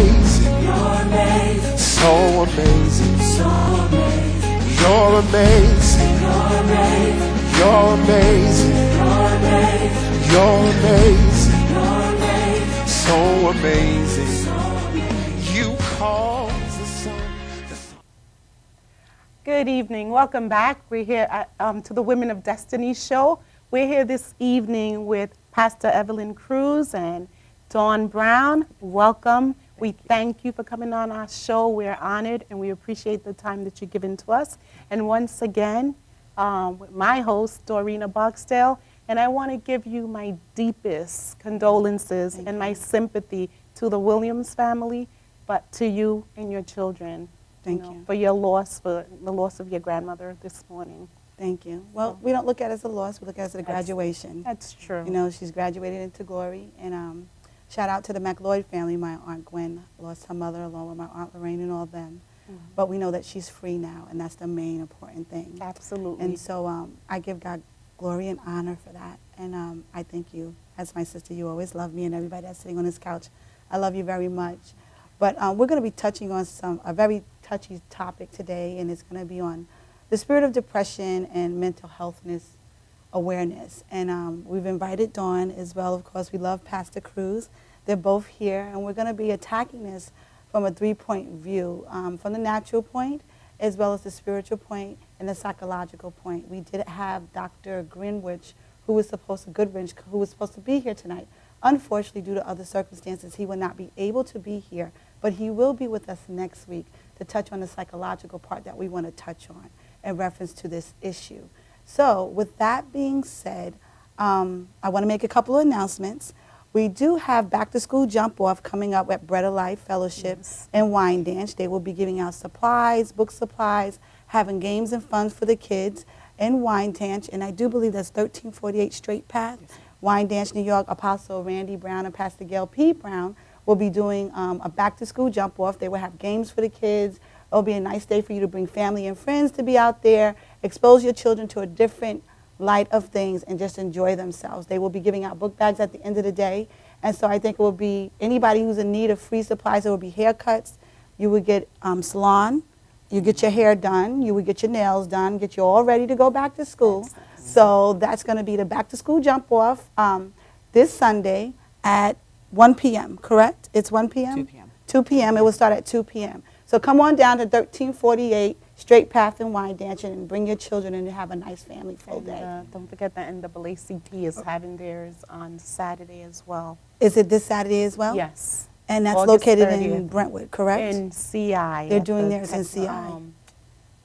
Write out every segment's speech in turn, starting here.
amazing. You're amazing. So amazing. So amazing. You're amazing. You're amazing. You're amazing. You're amazing. You're amazing. You're amazing. So amazing. So amazing. You cause the sun. Good evening. Welcome back. We're here to the Women of Destiny show. We're here this evening with Pastor Evelyn Cruz and Dawn Brown. Welcome. We thank you for coming on our show. We're honored and we appreciate the time that you've given to us. And once again, with my host, Dorina Barksdale, and I want to give you my deepest condolences and my sympathy to the Williams family, but to you and your children. Thank you. For your loss, for the loss of your grandmother this morning. Thank you. Well, we don't look at it as a loss. We look at it as a graduation. That's true. You know, she's graduated into glory. And shout out to the McLeod family. My Aunt Gwen lost her mother along with my Aunt Lorraine and all of them. But we know that she's free now, and that's the main important thing. Absolutely. And so I give God glory and honor for that. And I thank you. As my sister, you always love me, and everybody that's sitting on this couch, I love you very much. But we're going to be touching on a very touchy topic today, and it's going to be on the spirit of depression and mental healthness awareness. And we've invited Dawn as well. Of course, we love Pastor Cruz. They're both here, and we're going to be attacking this from a three-point view, from the natural point, as well as the spiritual point and the psychological point. We did have Dr. Goodrich, who was supposed to be here tonight. Unfortunately, due to other circumstances, he will not be able to be here, but he will be with us next week to touch on the psychological part that we want to touch on in reference to this issue. So with that being said, I want to make a couple of announcements. We do have Back to School Jump Off coming up at Bread of Life Fellowship and Wine Dance. They will be giving out supplies, book supplies, having games and fun for the kids and Wine Dance. And I do believe that's 1348 Straight Path. Wine Dance New York, Apostle Randy Brown and Pastor Gail P. Brown will be doing a back-to-school jump-off. They will have games for the kids. It'll be a nice day for you to bring family and friends to be out there, expose your children to a different light of things, and just enjoy themselves. They will be giving out book bags at the end of the day. And so I think it will be anybody who's in need of free supplies. It will be haircuts. You would get salon. You get your hair done. You would get your nails done, get you all ready to go back to school. So that's going to be the back-to-school jump-off this Sunday at 1 p.m., correct? It's 1 p.m.? 2 p.m. 2 p.m. It will start at 2 p.m. So come on down to 1348 Straight Path and Wine Dancing and bring your children and have a nice family full day. Don't forget that NAACP is having theirs on Saturday as well. Is it this Saturday as well? Yes. And that's August located 30th. in Brentwood, correct? In CI. They're at doing the theirs in CI.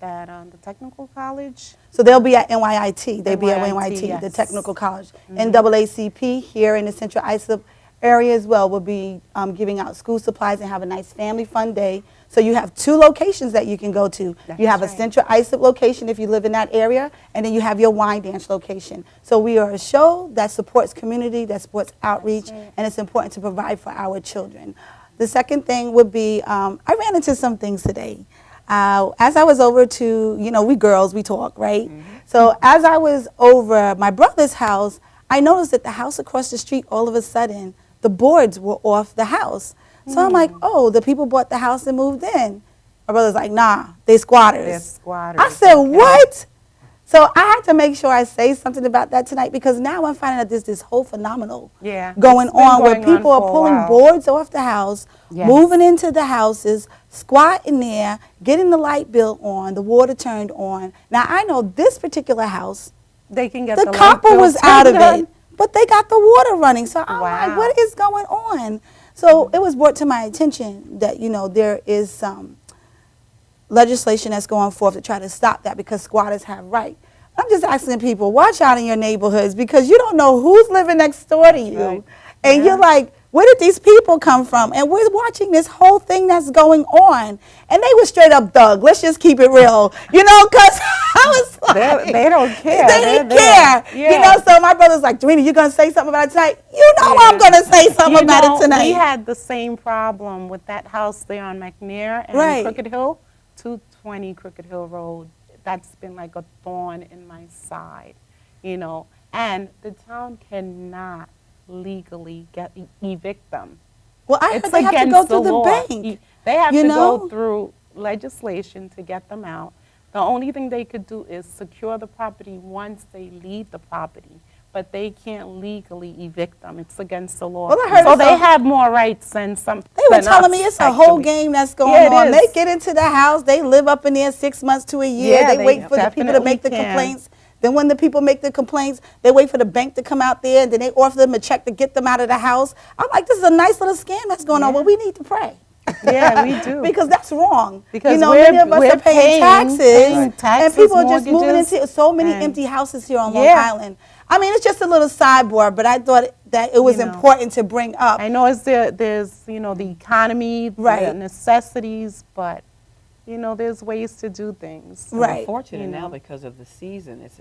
The technical college. So they'll be at NYIT. They'll be at NYIT, NYIT, the yes. technical college. NAACP here in the Central Islip area as well will be giving out school supplies and have a nice family fun day. So you have two locations that you can go to. You have a Central Islip location if you live in that area, and then you have your Wine Dance location. So we are a show that supports community, that supports outreach, and it's important to provide for our children. The second thing would be, I ran into some things today. As I was over to, we girls, we talk, right? So as I was over my brother's house, I noticed that the house across the street, all of a sudden, the boards were off the house. So I'm like, oh, the people bought the house and moved in. My brother's like, nah, they squatters. They're squatters. I said, what? So I had to make sure I say something about that tonight because now I'm finding out there's this whole phenomenal going on where people are pulling boards off the house, moving into the houses, squatting there, getting the light bill on, the water turned on. Now I know this particular house, they can get the copper was out of it, but they got the water running. So I'm like, what is going on? So it was brought to my attention that, there is some legislation that's going forth to try to stop that because squatters have right. I'm just asking people, watch out in your neighborhoods because you don't know who's living next door to you. And you're like, where did these people come from? And we're watching this whole thing that's going on. And they were straight up thug. Let's just keep it real. Because I was like. They don't care. They didn't care. So my brother's like, Dorina, you going to say something about it tonight? I'm going to say something about it tonight. We had the same problem with that house there on McNair and Crooked Hill, 220 Crooked Hill Road. That's been like a thorn in my side, and the town cannot legally evict them. Well, I heard It's they have to against go through the law. bank. They have You to know? go through legislation to get them out. The only thing they could do is secure the property once they leave the property, but they can't legally evict them. It's against the law. Well, I heard so it's they a- have more rights than some. They were than telling us, me it's a whole actually. game that's going Yeah, it on. is. They get into the house, they live up in there 6 months to a year. Yeah, they they wait for the people to definitely make the can. complaints. Then when the people make the complaints, they wait for the bank to come out there, and then they offer them a check to get them out of the house. I'm like, this is a nice little scam that's going on. Yeah. Well, we need to pray. Yeah, we do. Because that's wrong. Because you know, we're- many of us we're are paying taxes, paying taxes, and people are just moving mortgages, into so many and- empty houses here on Long Yeah. Island. I mean, it's just a little sidebar, but I thought that it was You know. important to bring up. I know there's the economy, Right. the necessities, but there's ways to do things. And Right. We're fortunate You now know. because of the season. It's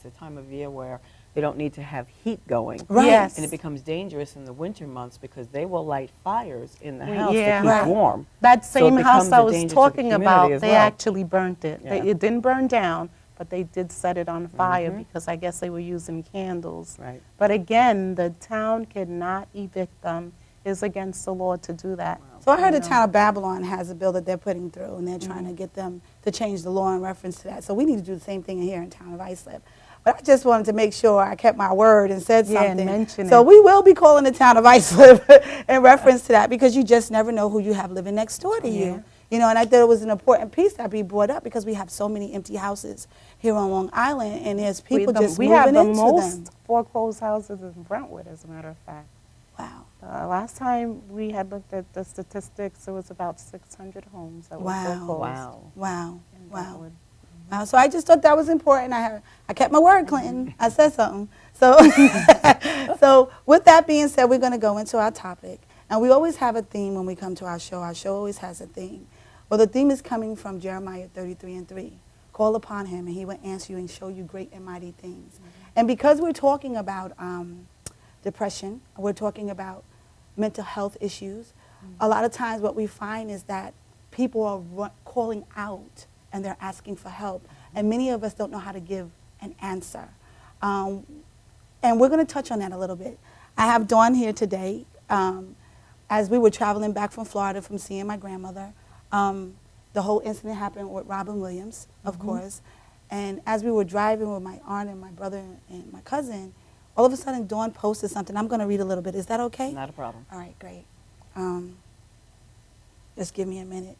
a time of year where they don't need to have heat going. Right. Yes. And it becomes dangerous in the winter months because they will light fires in the We- house yeah. to keep Right. warm. That So it same house becomes I a was danger to the talking community about, as they well. actually burnt it. Yeah. It didn't burn down, but they did set it on fire Mhm. because I guess they were using candles. Right. But again, the town cannot evict them. It's against the law to do that. So I heard you the know. town of Babylon has a bill that they're putting through, and they're trying to get them to change the law in reference to that. So we need to do the same thing here in town of Islip. But I just wanted to make sure I kept my word and said Yeah, and something. mention So it. we will be calling the town of Islip in reference to that, because you just never know who you have living next door to Yeah. you. You know, and I thought it was an important piece that be brought up because we have so many empty houses here on Long Island, and there's people just we moving have the into most them. foreclosed houses in Brentwood, as a matter of fact. Wow. Last time we had looked at the statistics, it was about 600 homes that were Wow. foreclosed Wow. Wow. in Wow. Brentwood. So I just thought that was important. I kept my word, Clinton. I said something. So, so with that being said, we're going to go into our topic. And we always have a theme when we come to our show. Our show always has a theme. Well, the theme is coming from Jeremiah 33:3. Call upon him, and he will answer you and show you great and mighty things. And because we're talking about depression, we're talking about mental health issues, a lot of times what we find is that people are calling out and they're asking for help. And many of us don't know how to give an answer. And we're going to touch on that a little bit. I have Dawn here today. As we were traveling back from Florida from seeing my grandmother, the whole incident happened with Robin Williams, of course. And as we were driving with my aunt and my brother and my cousin, all of a sudden Dawn posted something. I'm going to read a little bit. Is that okay? Not a problem. All right, great. Just give me a minute.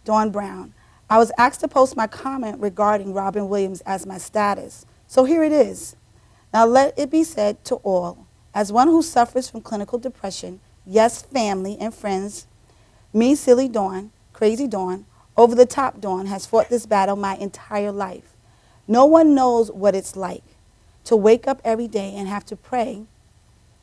Dawn Brown. I was asked to post my comment regarding Robin Williams as my status. So here it is. Now let it be said to all, as one who suffers from clinical depression, yes, family and friends, me, silly Dawn, crazy Dawn, over the top Dawn, has fought this battle my entire life. No one knows what it's like to wake up every day and have to pray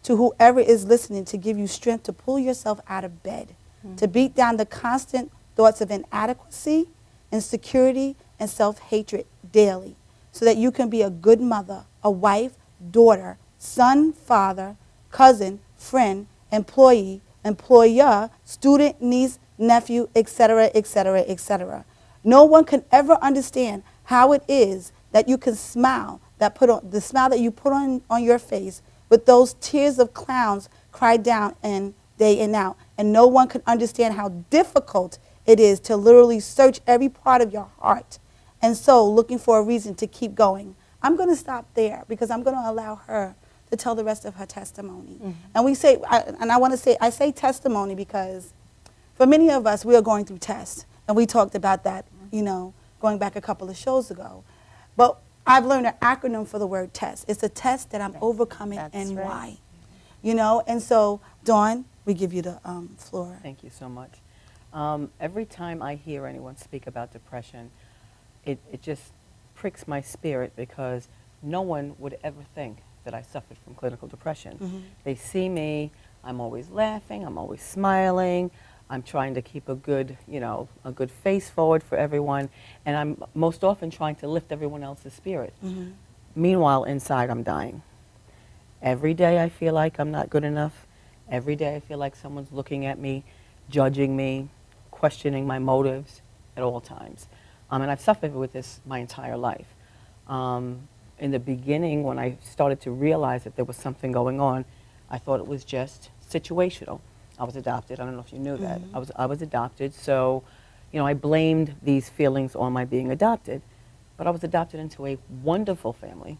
to whoever is listening to give you strength to pull yourself out of bed, to beat down the constant thoughts of inadequacy, insecurity, and self-hatred daily, so that you can be a good mother, a wife, daughter, son, father, cousin, friend, employee, employer, student, niece, nephew, etc., etc., etc. No one can ever understand how it is that you can smile, the smile that you put on your face with those tears of clowns cry down and day and out. And no one can understand how difficult it is to literally search every part of your heart and soul looking for a reason to keep going. I'm going to stop there because I'm going to allow her to tell the rest of her testimony. And we say, I say testimony because for many of us, we are going through tests. And we talked about that, going back a couple of shows ago. But I've learned an acronym for the word test. It's a test that I'm overcoming and right. why. And so, Dawn, we give you the floor. Thank you so much. Every time I hear anyone speak about depression, it just pricks my spirit because no one would ever think that I suffered from clinical depression. They see me, I'm always laughing, I'm always smiling, I'm trying to keep a good face forward for everyone, and I'm most often trying to lift everyone else's spirit. Meanwhile, inside I'm dying. Every day I feel like I'm not good enough. Every day I feel like someone's looking at me, judging me, questioning my motives at all times. And I've suffered with this my entire life. In the beginning, when I started to realize that there was something going on, I thought it was just situational. I was adopted. I don't know if you knew that. I was adopted. So, I blamed these feelings on my being adopted. But I was adopted into a wonderful family,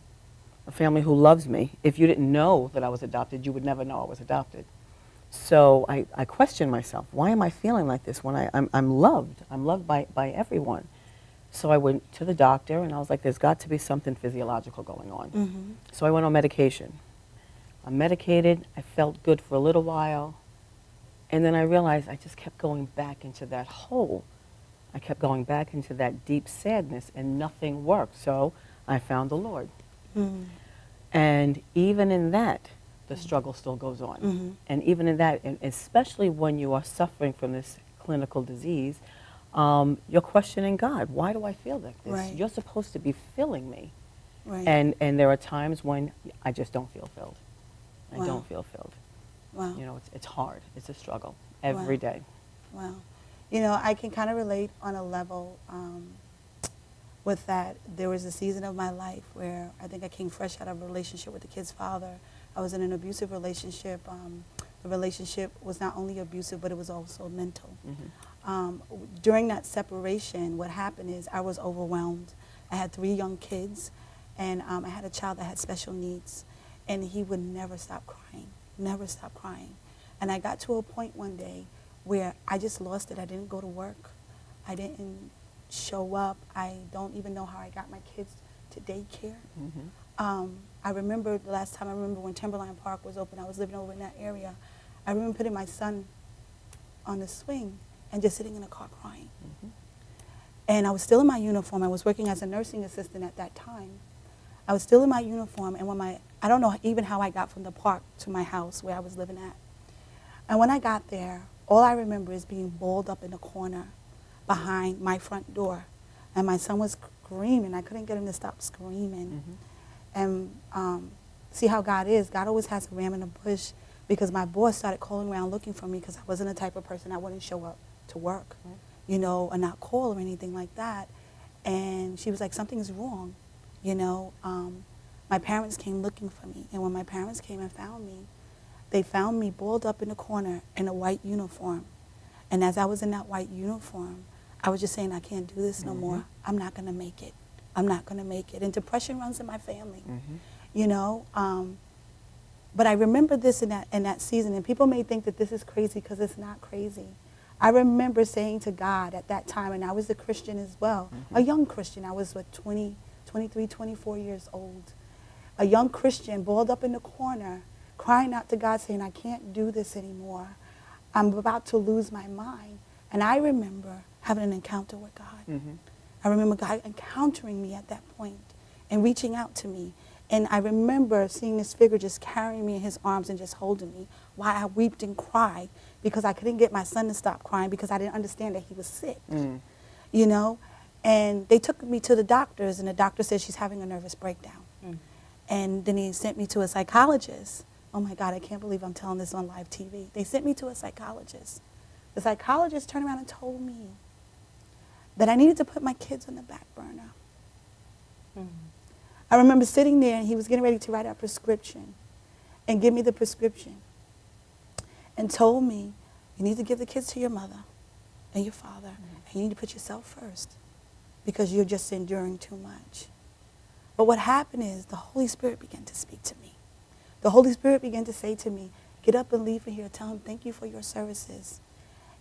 a family who loves me. If you didn't know that I was adopted, you would never know I was adopted. So I questioned myself. Why am I feeling like this when I'm loved? I'm loved by everyone. So I went to the doctor, and I was like, there's got to be something physiological going on. So I went on medication. I'm medicated. I felt good for a little while. And then I realized I just kept going back into that hole. I kept going back into that deep sadness, and nothing worked. So I found the Lord. And even in that, the struggle still goes on. And even in that, and especially when you are suffering from this clinical disease, you're questioning God. Why do I feel like this? Right. You're supposed to be filling me. Right. And there are times when I just don't feel filled. I Wow. don't feel filled. Wow. It's hard. It's a struggle every Wow. day. Wow. I can kind of relate on a level with that. There was a season of my life where I think I came fresh out of a relationship with the kid's father. I was in an abusive relationship. The relationship was not only abusive, but it was also mental. During that separation, what happened is I was overwhelmed. I had 3 young kids, and I had a child that had special needs, and he would never stop crying, never stop crying. And I got to a point one day where I just lost it. I didn't go to work. I didn't show up. I don't even know how I got my kids to daycare. I remember the last time, when Timberline Park was open, I was living over in that area. I remember putting my son on the swing and just sitting in the car crying. And I was still in my uniform. I was working as a nursing assistant at that time. I was still in my uniform, and I don't know even how I got from the park to my house where I was living at. And when I got there, all I remember is being balled up in the corner behind my front door. And my son was screaming. I couldn't get him to stop screaming. And see how God is. God always has a ram in the bush, because my boss started calling around looking for me because I wasn't the type of person that wouldn't show up to work, or not call or anything like that. And she was like, something's wrong. My parents came looking for me. And when my parents came and found me, they found me balled up in the corner in a white uniform. And as I was in that white uniform, I was just saying, I can't do this no more. I'm not going to make it. I'm not going to make it. And depression runs in my family, But I remember this in that season, and people may think that this is crazy because it's not crazy. I remember saying to God at that time, and I was a Christian as well, a young Christian. I was, 23, 24 years old. A young Christian balled up in the corner, crying out to God, saying, I can't do this anymore. I'm about to lose my mind. And I remember having an encounter with God. I remember God encountering me at that point and reaching out to me. And I remember seeing this figure just carrying me in his arms and just holding me while I wept and cried because I couldn't get my son to stop crying because I didn't understand that he was sick, And they took me to the doctors, and the doctor said she's having a nervous breakdown. And then he sent me to a psychologist. Oh my God, I can't believe I'm telling this on live TV. They sent me to a psychologist. The psychologist turned around and told me that I needed to put my kids on the back burner. I remember sitting there, and he was getting ready to write a prescription and give me the prescription and told me, you need to give the kids to your mother and your father, and you need to put yourself first because you're just enduring too much. But what happened is the Holy Spirit began to speak to me. The Holy Spirit began to say to me, get up and leave from here. Tell him, thank you for your services.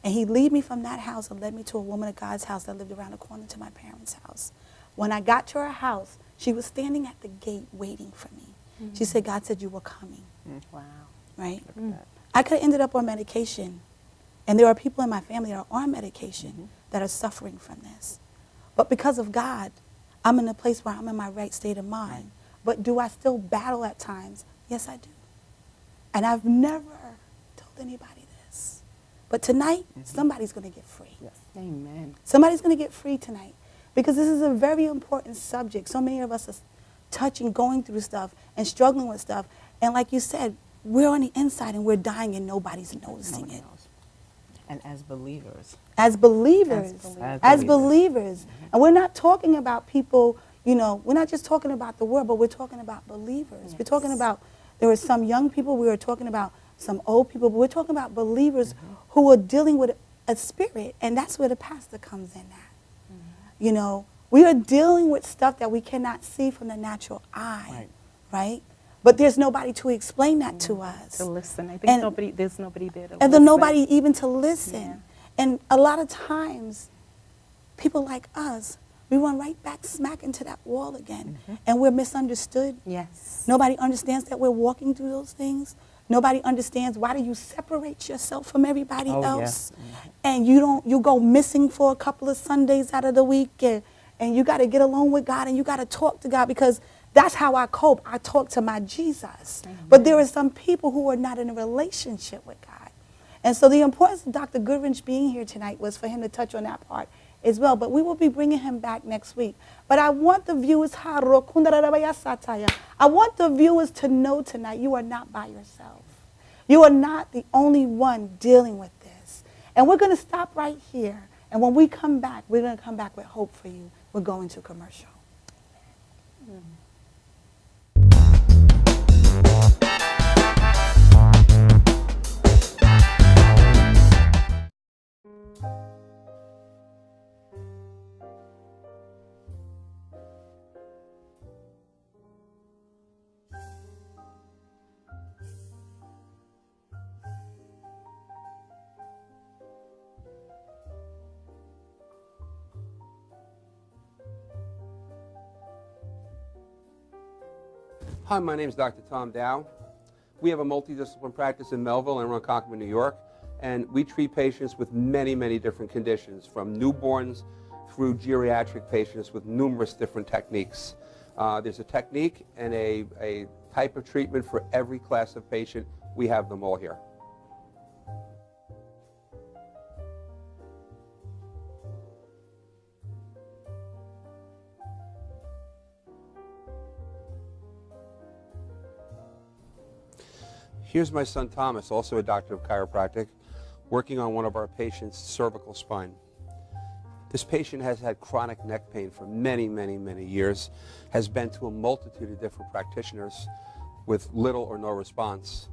And he lead me from that house and led me to a woman of God's house that lived around the corner to my parents' house. When I got to her house, she was standing at the gate waiting for me. She said, God said you were coming. Wow. Right? I could have ended up on medication. And there are people in my family that are on medication that are suffering from this. But because of God, I'm in a place where I'm in my right state of mind. But do I still battle at times? Yes, I do. And I've never told anybody this. But tonight, somebody's going to get free. Yes. Amen. Somebody's going to get free tonight. Because this is a very important subject. So many of us are touching, going through stuff, and struggling with stuff. And like you said, we're on the inside and we're dying and nobody's noticing Nobody it. knows. And as believers. As believers. As believers. And we're not talking about people, we're not just talking about the world, but we're talking about believers. We're talking about, there were some young people, we were talking about some old people, but we're talking about believers who are dealing with a spirit, and that's where the pastor comes in at. You know, we are dealing with stuff that we cannot see from the natural eye, right? But there's nobody to explain that to us. To listen. I think And- there's nobody there to listen. And there's nobody even to listen. Yeah. And a lot of times, people like us, we run right back smack into that wall again. And we're misunderstood. Yes. Nobody understands that we're walking through those things. Nobody understands why do you separate yourself from everybody Oh, yeah. else. And you go missing for a couple of Sundays out of the week, and you got to get alone with God, and you got to talk to God, because that's how I cope. I talk to my Jesus. But there are some people who are not in a relationship with God. And so the importance of Dr. Goodrich being here tonight was for him to touch on that part as well. But we will be bringing him back next week. But I want the viewers, I want the viewers to know tonight you are not by yourself. You are not the only one dealing with this. And we're going to stop right here. And when we come back, we're going to come back with hope for you. We're going to commercial. Hi, my name is Dr. Tom Dow. We have a multidisciplinary practice in Melville and Ronkonkoma, New York, and we treat patients with many, many different conditions, from newborns through geriatric patients with numerous different techniques. There's a technique and a type of treatment for every class of patient. We have them all here. Here's my son Thomas, also a doctor of chiropractic, working on one of our patients' cervical spine. This patient has had chronic neck pain for many, many, many years, has been to a multitude of different practitioners with little or no response.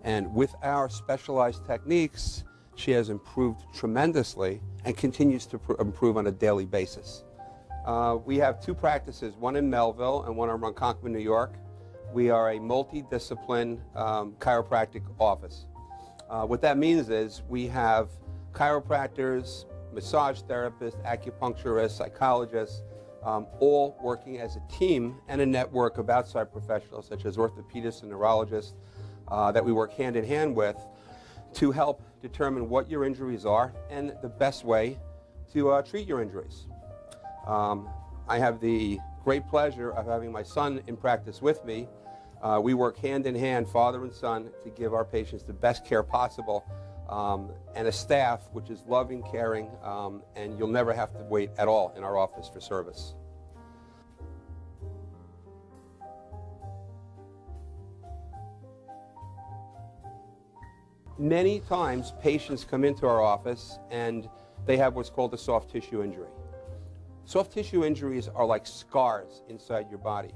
And with our specialized techniques, she has improved tremendously and continues to improve on a daily basis. We have two practices, one in Melville and one in Ronkonkoma, New York. We are a multidiscipline chiropractic office. What that means is we have chiropractors, massage therapists, acupuncturists, psychologists, all working as a team and a network of outside professionals such as orthopedists and neurologists that we work hand in hand with to help determine what your injuries are and the best way to treat your injuries. I have the great pleasure of having my son in practice with me. We work hand in hand, father and son, to give our patients the best care possible, and a staff which is loving, caring, and you'll never have to wait at all in our office for service. Many times patients come into our office and they have what's called a soft tissue injury. Soft tissue injuries are like scars inside your body.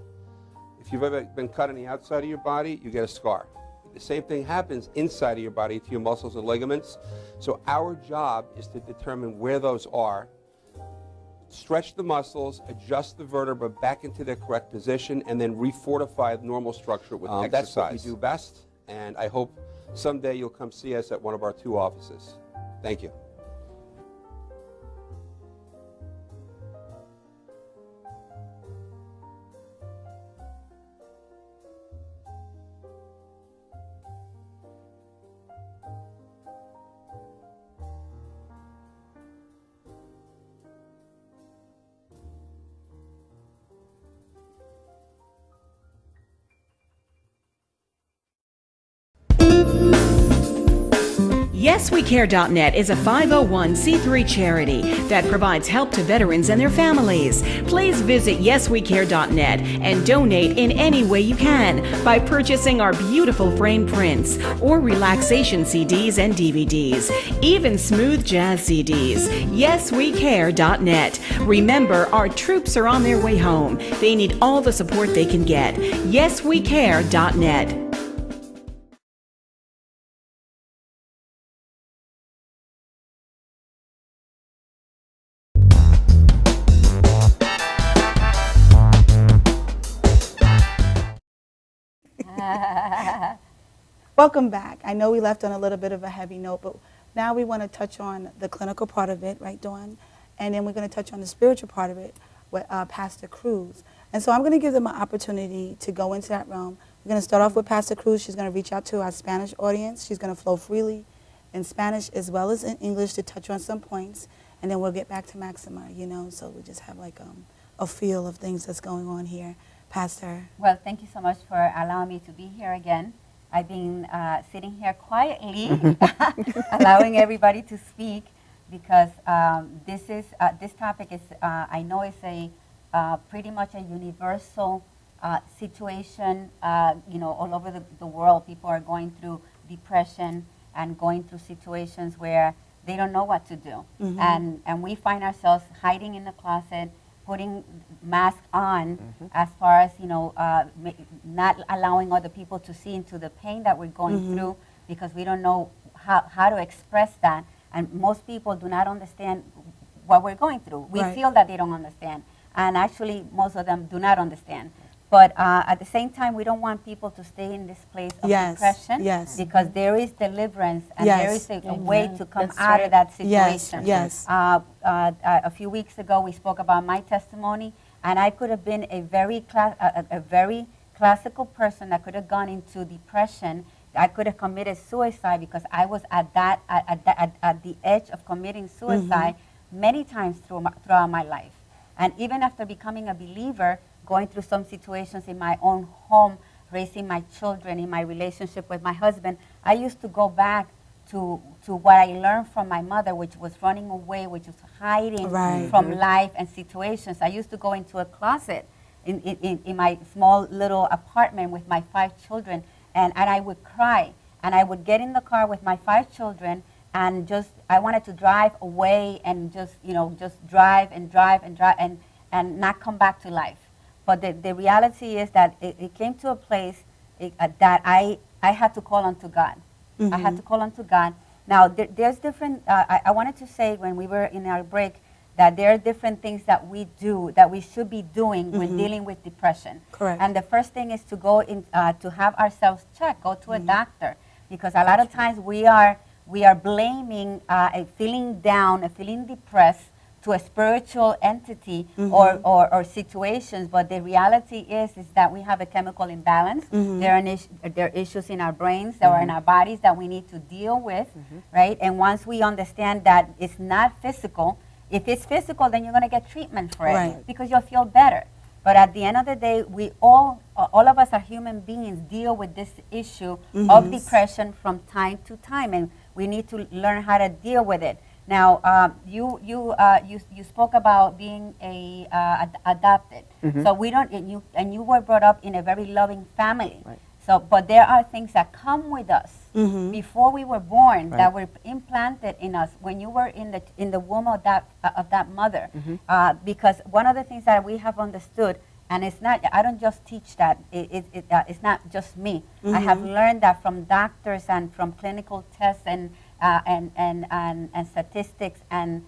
If you've ever been cut on the outside of your body, you get a scar. The same thing happens inside of your body to your muscles and ligaments. So our job is to determine where those are, stretch the muscles, adjust the vertebra back into their correct position, and then refortify the normal structure with exercise. That's what we do best, and I hope someday you'll come see us at one of our two offices. Thank you. YesWeCare.net is a 501c3 charity that provides help to veterans and their families. Please visit YesWeCare.net and donate in any way you can by purchasing our beautiful frame prints or relaxation CDs and DVDs, even smooth jazz CDs. YesWeCare.net. Remember, our troops are on their way home. They need all the support they can get. YesWeCare.net. Welcome back. I know we left on a little bit of a heavy note, but now we want to touch on the clinical part of it, right, Dawn? And then we're going to touch on the spiritual part of it with Pastor Cruz. And so I'm going to give them an opportunity to go into that realm. We're going to start off with Pastor Cruz. She's going to reach out to our Spanish audience. She's going to flow freely in Spanish as well as in English to touch on some points. And then we'll get back to Maxima, you know, so we just have like a feel of things that's going on here. Pastor. Well, thank you so much for allowing me to be here again. I've been sitting here quietly, allowing everybody to speak, because this topic is, I know it's a pretty much a universal situation. You know, all over the world, people are going through depression and going through situations where they don't know what to do. Mm-hmm. And we find ourselves hiding in the closet, putting masks on, as far as, you know, not allowing other people to see into the pain that we're going through, because we don't know how to express that. And most people do not understand what we're going through. We Right. feel that they don't understand. And actually, most of them do not understand. But at the same time, we don't want people to stay in this place of Yes, depression, yes. because there is deliverance, and Yes. there is a way to come That's out right. of that Yes, situation. yes. A few weeks ago, we spoke about my testimony, and I could have been a very classical person that could have gone into depression. I could have committed suicide, because I was at the edge of committing suicide many times throughout my life. And even after becoming a believer, going through some situations in my own home, raising my children, in my relationship with my husband, I used to go back to what I learned from my mother, which was running away, which was hiding Right. from life and situations. I used to go into a closet in my small little apartment with my 5 children, and I would cry. And I would get in the car with my 5 children, and I wanted to drive away and just drive and not come back to life. But the reality is that it came to a place that I had to call unto God. I had to call unto God. Now, there's different, I wanted to say when we were in our break that there are different things that we do, that we should be doing when dealing with depression. Correct. And the first thing is to go in, to have ourselves checked, go to a doctor. Because a lot of times we are blaming a feeling down, a feeling depressed, to a spiritual entity or situations, but the reality is that we have a chemical imbalance. There are issues in our brains, that are in our bodies, that we need to deal with, right? And once we understand that it's not physical, if it's physical, then you're going to get treatment for it, Right. because you'll feel better. But at the end of the day, we all of us are human beings, deal with this issue of depression from time to time, and we need to learn how to deal with it. Now, you spoke about being adopted. So we don't, and you were brought up in a very loving family. Right. So, but there are things that come with us before we were born, Right. that were implanted in us when you were in the womb of that mother. Because one of the things that we have understood, and it's not, I don't just teach that, it's not just me. I have learned that from doctors and from clinical tests and statistics and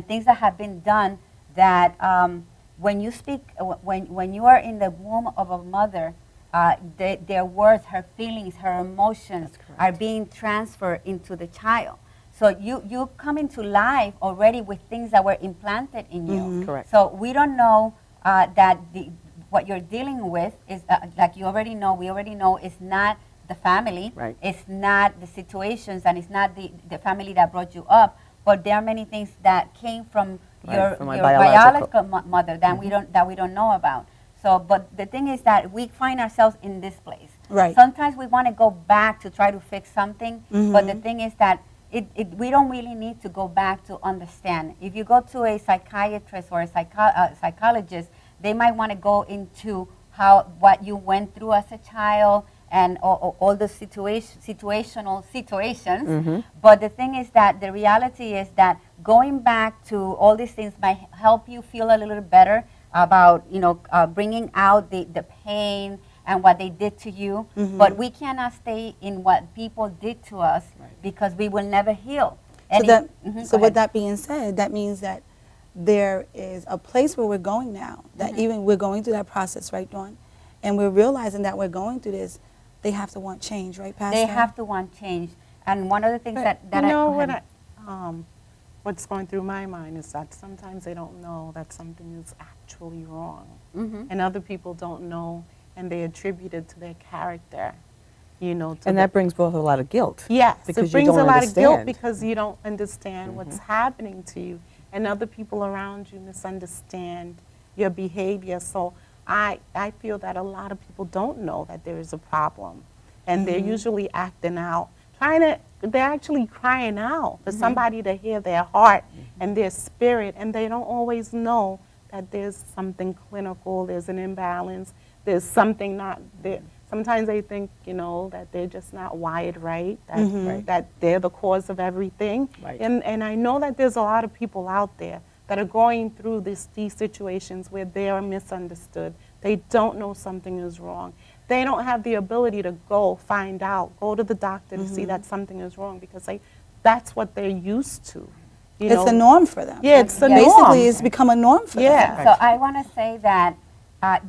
things that have been done, that when you speak, when you are in the womb of a mother, their words, her feelings, her emotions are being transferred into the child. So you come into life already with things that were implanted in you. Correct. So we don't know that what you're dealing with is, like you already know, we already know, is not the family. Right. It's not the situations, and it's not the family that brought you up. But there are many things that came from Right, from my your biological mother that we don't know about. So, but the thing is that we find ourselves in this place. Right. Sometimes we want to go back to try to fix something, but the thing is that we don't really need to go back to understand. If you go to a psychiatrist or a psychologist, they might want to go into what you went through as a child and all the situational situations. But the thing is that the reality is that going back to all these things might help you feel a little better about, bringing out the pain and what they did to you. But we cannot stay in what people did to us, because we will never heal. So with that being said, that means that there is a place where we're going now, that even we're going through that process, right, Dawn? And we're realizing that we're going through this, they have to want change, right, Pastor? They have to want change. And one of the things that you know go what? ahead. What's going through my mind is that sometimes they don't know that something is actually wrong, and other people don't know, and they attribute it to their character. You know, to And that brings forth a lot of guilt. yes, because it brings you a don't lot of guilt understand. because you don't understand what's happening to you, and other people around you misunderstand your behavior. So I feel that a lot of people don't know that there is a problem, and they're usually acting out, they're actually crying out for somebody to hear their heart and their spirit, and they don't always know that there's something clinical, there's an imbalance, there's something not there. Sometimes they think, you know, that they're just not wired right, that they're the cause of everything. Right. And I know that there's a lot of people out there that are going through these situations where they are misunderstood. They don't know something is wrong. They don't have the ability to go find out, go to the doctor to see that something is wrong because that's what they're used to. You It's know? a norm for them. Yeah, it's a norm. Basically, it's become a norm for them. Yeah. So I want to say that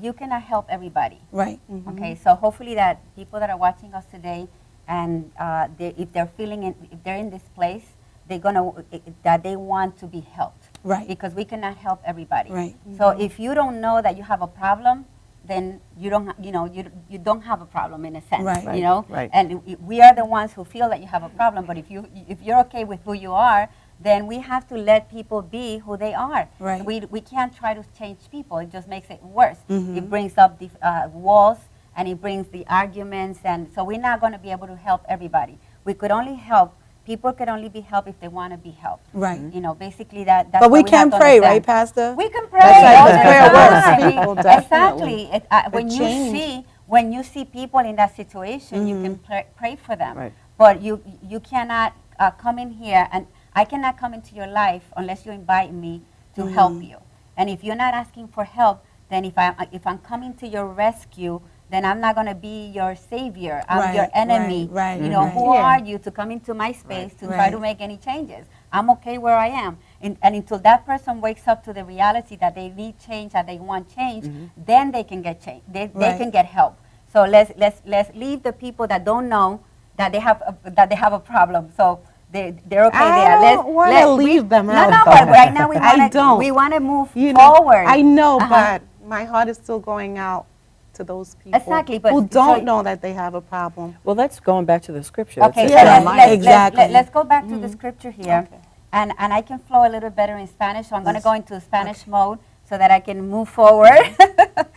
you cannot help everybody. Right. Okay, so hopefully that people that are watching us today, and if they're if they're in this place, that they want to be helped. Right. Because we cannot help everybody. Right. So if you don't know that you have a problem, then you don't have a problem in a sense. Right. You know. Right. And we are the ones who feel that you have a problem. But if you're okay with who you are, then we have to let people be who they are. Right. We can't try to change people. It just makes it worse. It brings up the walls, and it brings the arguments, and so we're not going to be able to help everybody. We could only help. People can only be helped if they want to be helped. Right. You know, basically that's But what we have can to pray, understand. right, Pastor? We can pray. That's all right, the prayer works, time. people, definitely. Exactly. When change. you see people in that situation, you can pray for them. Right. But you cannot come in here, and I cannot come into your life unless you invite me to help you. And if you're not asking for help, then if I'm coming to your rescue, then I'm not going to be your savior. I'm your Right, enemy. right, you know, right. who Yeah. are you to come into my space to try Right. to make any changes? I'm okay where I am. And until that person wakes up to the reality that they need change, that they want change, then they can get change. They Right. can get help. So let's leave the people that don't know that they have a problem. So they're okay I there. don't want to leave them out. No, though. but right now we I want to move You know, forward. I know, Uh-huh. but my heart is still going out to those people Exactly, but who so- don't know that they have a problem. Well, that's going back to the scripture. Okay, That's so it. Yeah, let's exactly. go back to the scripture here, and I can flow a little better in Spanish, so I'm going to go into Spanish mode so that I can move forward.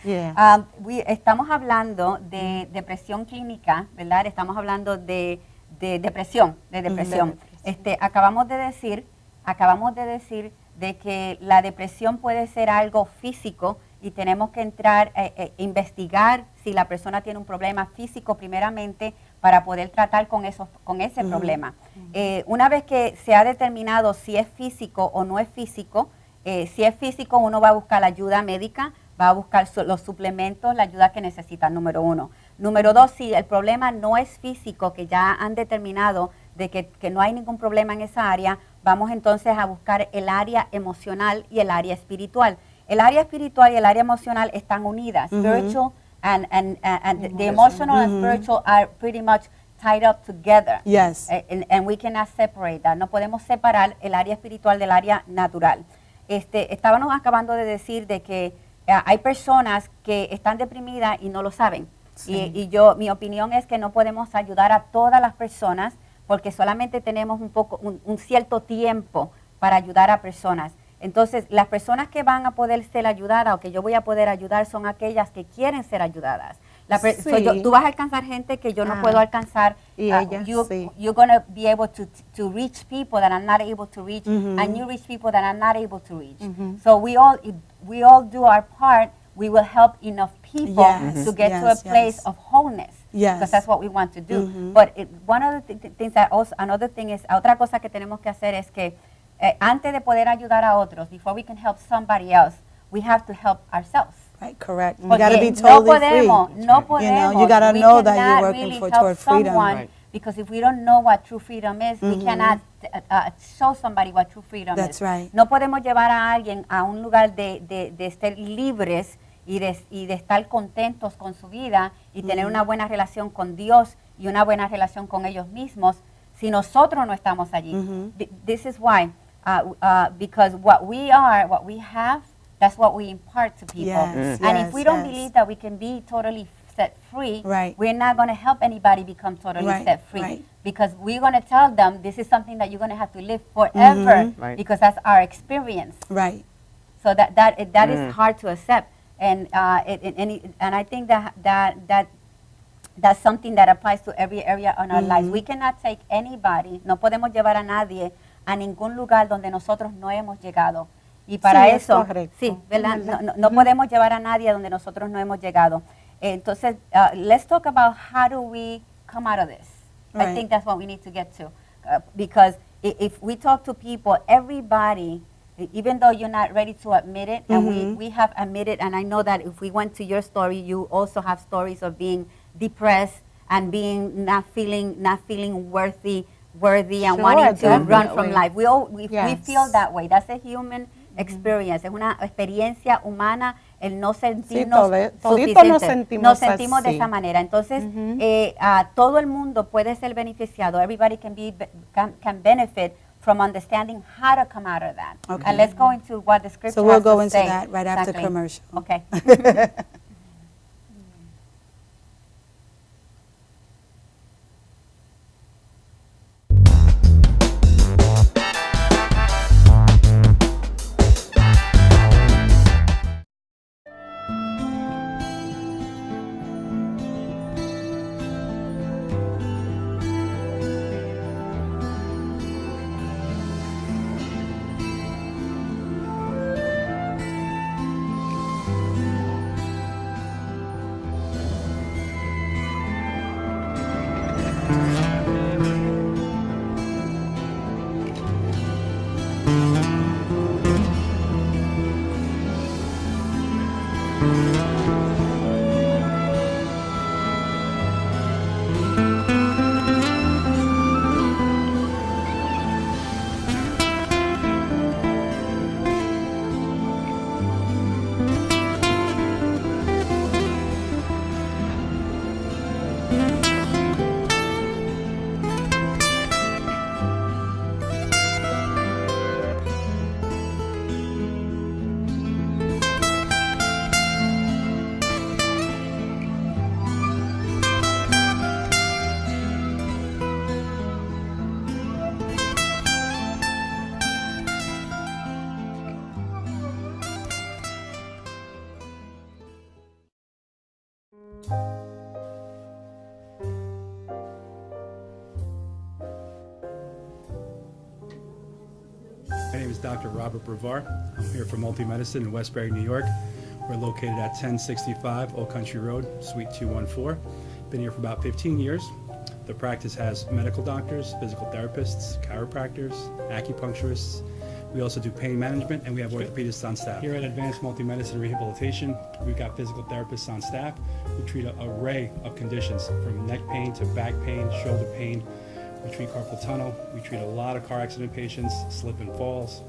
Yeah. Estamos hablando de depresión clínica, ¿verdad? Estamos hablando de depresión, acabamos de decir de que la depresión puede ser algo físico y tenemos que entrar investigar si la persona tiene un problema físico primeramente para poder tratar con ese problema. Una vez que se ha determinado si es físico o no es físico, si es físico uno va a buscar la ayuda médica, va a buscar los suplementos, la ayuda que necesita, número 1. Número 2, si el problema no es físico, que ya han determinado de que no hay ningún problema en esa área, vamos entonces a buscar el área emocional y el área espiritual. El área espiritual y el área emocional están unidas. Spiritual and the emotional and spiritual are pretty much tied up together. Yes. And we cannot separate that. No podemos separar el área espiritual del área natural. Estábamos acabando de decir de que hay personas que están deprimidas y no lo saben. Sí. Mi opinión es que no podemos ayudar a todas las personas porque solamente tenemos un cierto tiempo para ayudar a personas. Entonces, las personas que van a poder ser ayudadas o que yo voy a poder ayudar son aquellas que quieren ser ayudadas. Sí. Tú vas a alcanzar gente que yo no puedo alcanzar. Y ellas, sí. You're going to be able to reach people that I'm not able to reach, and you reach people that I'm not able to reach. So if we all do our part, we will help enough people Yes, to get to a yes, place yes. of wholeness. Yes. Because that's what we want to do. But one of the things that also, another thing is, otra cosa que tenemos que hacer es que antes de poder ayudar a otros, before we can help somebody else, we have to help ourselves. Right, correct. You Porque got to be no totally podemos, free. no podemos. you gotta we know that you're cannot working really for help toward freedom. someone, Right. because if we don't know what true freedom is, we cannot show somebody what true freedom That's is. right. No podemos llevar a alguien a un lugar de estar libres y de estar contentos con su vida y tener una buena relación con Dios y una buena relación con ellos mismos si nosotros no estamos allí. This is why, because what we are, what we have, that's what we impart to people. Yes, And yes, if we don't yes. believe that we can be totally set free, Right. we're not going to help anybody become totally Right, set free. right. Because we're going to tell them this is something that you're going to have to live forever, Right. because that's our experience. Right. So that is hard to accept, and I think that's something that applies to every area on our lives. We cannot take anybody, no podemos llevar a nadie a ningún lugar donde nosotros no hemos llegado. Y para Sí, es eso, correcto. sí, ¿verdad? No podemos llevar a nadie a donde nosotros no hemos llegado. Entonces, let's talk about how do we come out of this. I Right. think that's what we need to get to, because if we talk to people, everybody, even though you're not ready to admit it, and we have admitted, and I know that if we went to your story, you also have stories of being depressed and being not feeling worthy and Sure, wanting to run definitely. from life. We Yes. feel that way. That's a human experience. Es una experiencia humana el no sentirnos todito nos suficientes. sentimos Nos sentimos de así. esa manera. Entonces, todo el mundo puede ser beneficiado. Everybody can benefit from understanding how to come out of that. Okay. And let's go into what the scripture So we'll has go to into say. that right after Exactly. commercial. Okay. My name is Dr. Robert Brevard. I'm here for Multi-Medicine in Westbury, New York. We're located at 1065 Old Country Road, Suite 214. Been here for about 15 years. The practice has medical doctors, physical therapists, chiropractors, acupuncturists. We also do pain management, and we have orthopedists on staff. Here at Advanced Multi-Medicine and Rehabilitation, we've got physical therapists on staff who treat an array of conditions, from neck pain to back pain, shoulder pain. We treat carpal tunnel. We treat a lot of car accident patients, slip and falls.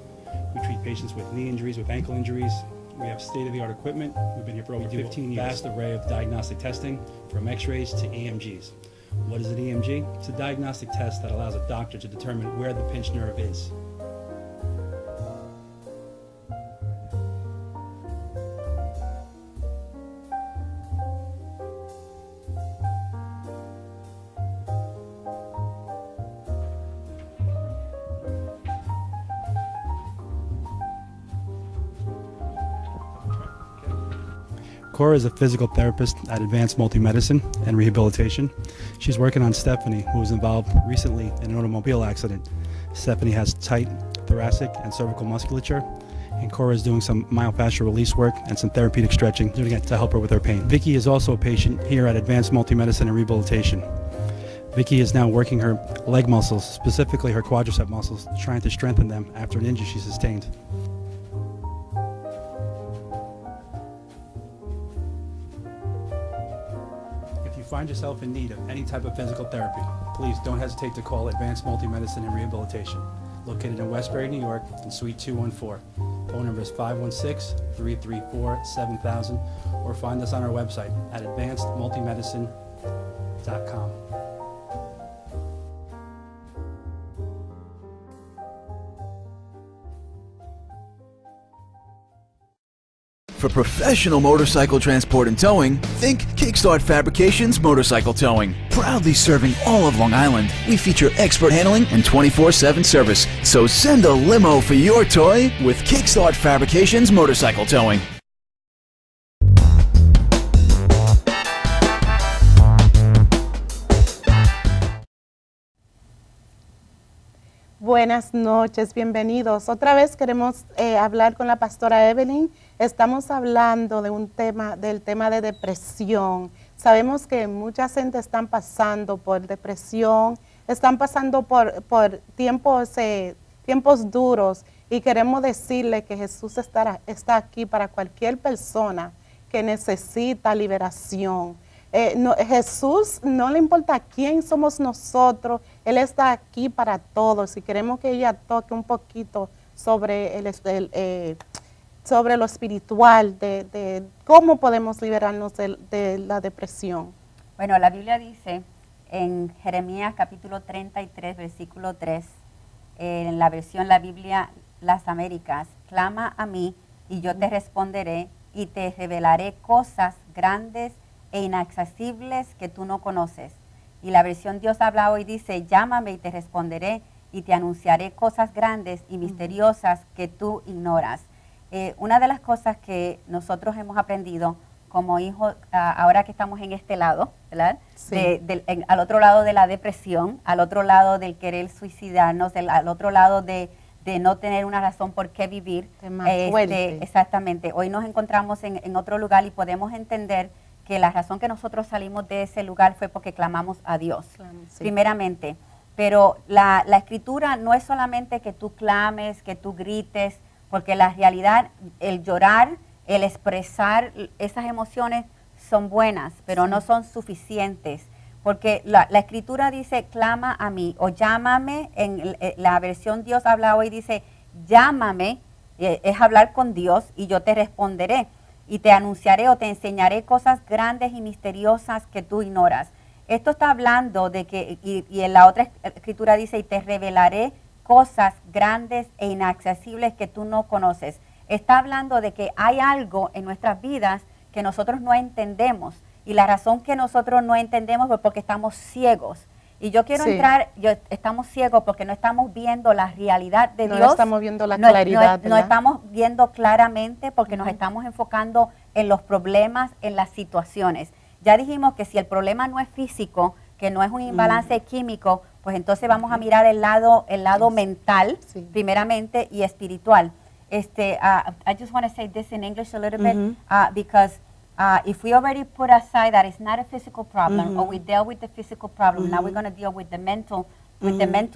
We treat patients with knee injuries, with ankle injuries. We have state-of-the-art equipment. We've been here for over 15 years. Vast array of diagnostic testing, from x-rays to EMGs. What is an EMG? It's a diagnostic test that allows a doctor to determine where the pinched nerve is. Cora is a physical therapist at Advanced Multi-Medicine and Rehabilitation. She's working on Stephanie, who was involved recently in an automobile accident. Stephanie has tight thoracic and cervical musculature, and Cora is doing some myofascial release work and some therapeutic stretching, doing it to help her with her pain. Vicky is also a patient here at Advanced Multi-Medicine and Rehabilitation. Vicky is now working her leg muscles, specifically her quadricep muscles, trying to strengthen them after an injury she sustained. If you find yourself in need of any type of physical therapy, please don't hesitate to call Advanced Multi-Medicine and Rehabilitation, located in Westbury, New York, in Suite 214. Phone number is 516-334-7000, or find us on our website at advancedmultimedicine.com. For professional motorcycle transport and towing, think Kickstart Fabrications Motorcycle Towing. Proudly serving all of Long Island, we feature expert handling and 24/7 service. So send a limo for your toy with Kickstart Fabrications Motorcycle Towing. Buenas noches, bienvenidos. Otra vez queremos hablar con la pastora Evelyn. Estamos hablando de del tema de depresión. Sabemos que mucha gente están pasando por depresión, están pasando por tiempos duros, y queremos decirle que Jesús está aquí para cualquier persona que necesita liberación. Jesús no le importa quién somos nosotros, Él está aquí para todos, y queremos que ella toque un poquito sobre sobre lo espiritual, de cómo podemos liberarnos de la depresión. Bueno, la Biblia dice en Jeremías capítulo 33, versículo 3, en la versión La Biblia Las Américas: clama a mí y yo te responderé y te revelaré cosas grandes e inaccesibles que tú no conoces. Y la versión Dios habla hoy dice: llámame y te responderé y te anunciaré cosas grandes y misteriosas que tú ignoras. Una de las cosas que nosotros hemos aprendido como hijos, ahora que estamos en este lado, ¿verdad? Sí. Al otro lado de la depresión, al otro lado del querer suicidarnos, al otro lado de no tener una razón por qué vivir. Exactamente. Hoy nos encontramos en otro lugar y podemos entender que la razón que nosotros salimos de ese lugar fue porque clamamos a Dios, primeramente. Pero la escritura no es solamente que tú clames, que tú grites, porque la realidad, el llorar, el expresar esas emociones son buenas, pero no son suficientes. Porque la escritura dice: clama a mí, o llámame. En la versión Dios habla hoy dice: llámame, es hablar con Dios, y yo te responderé. Y te anunciaré o te enseñaré cosas grandes y misteriosas que tú ignoras. Esto está hablando de que, y en la otra escritura dice: y te revelaré cosas grandes e inaccesibles que tú no conoces. Está hablando de que hay algo en nuestras vidas que nosotros no entendemos. Y la razón que nosotros no entendemos es porque estamos ciegos. Y yo quiero estamos ciegos porque no estamos viendo la realidad de Dios. No estamos viendo la claridad. No estamos viendo claramente porque nos estamos enfocando en los problemas, en las situaciones. Ya dijimos que si el problema no es físico, que no es un imbalance químico, pues entonces vamos a mirar el lado mental, primeramente, y espiritual. I just want to say this in English a little bit, because if we already put aside that it's not a physical problem, or we dealt with the physical problem, now we're going to deal with the mental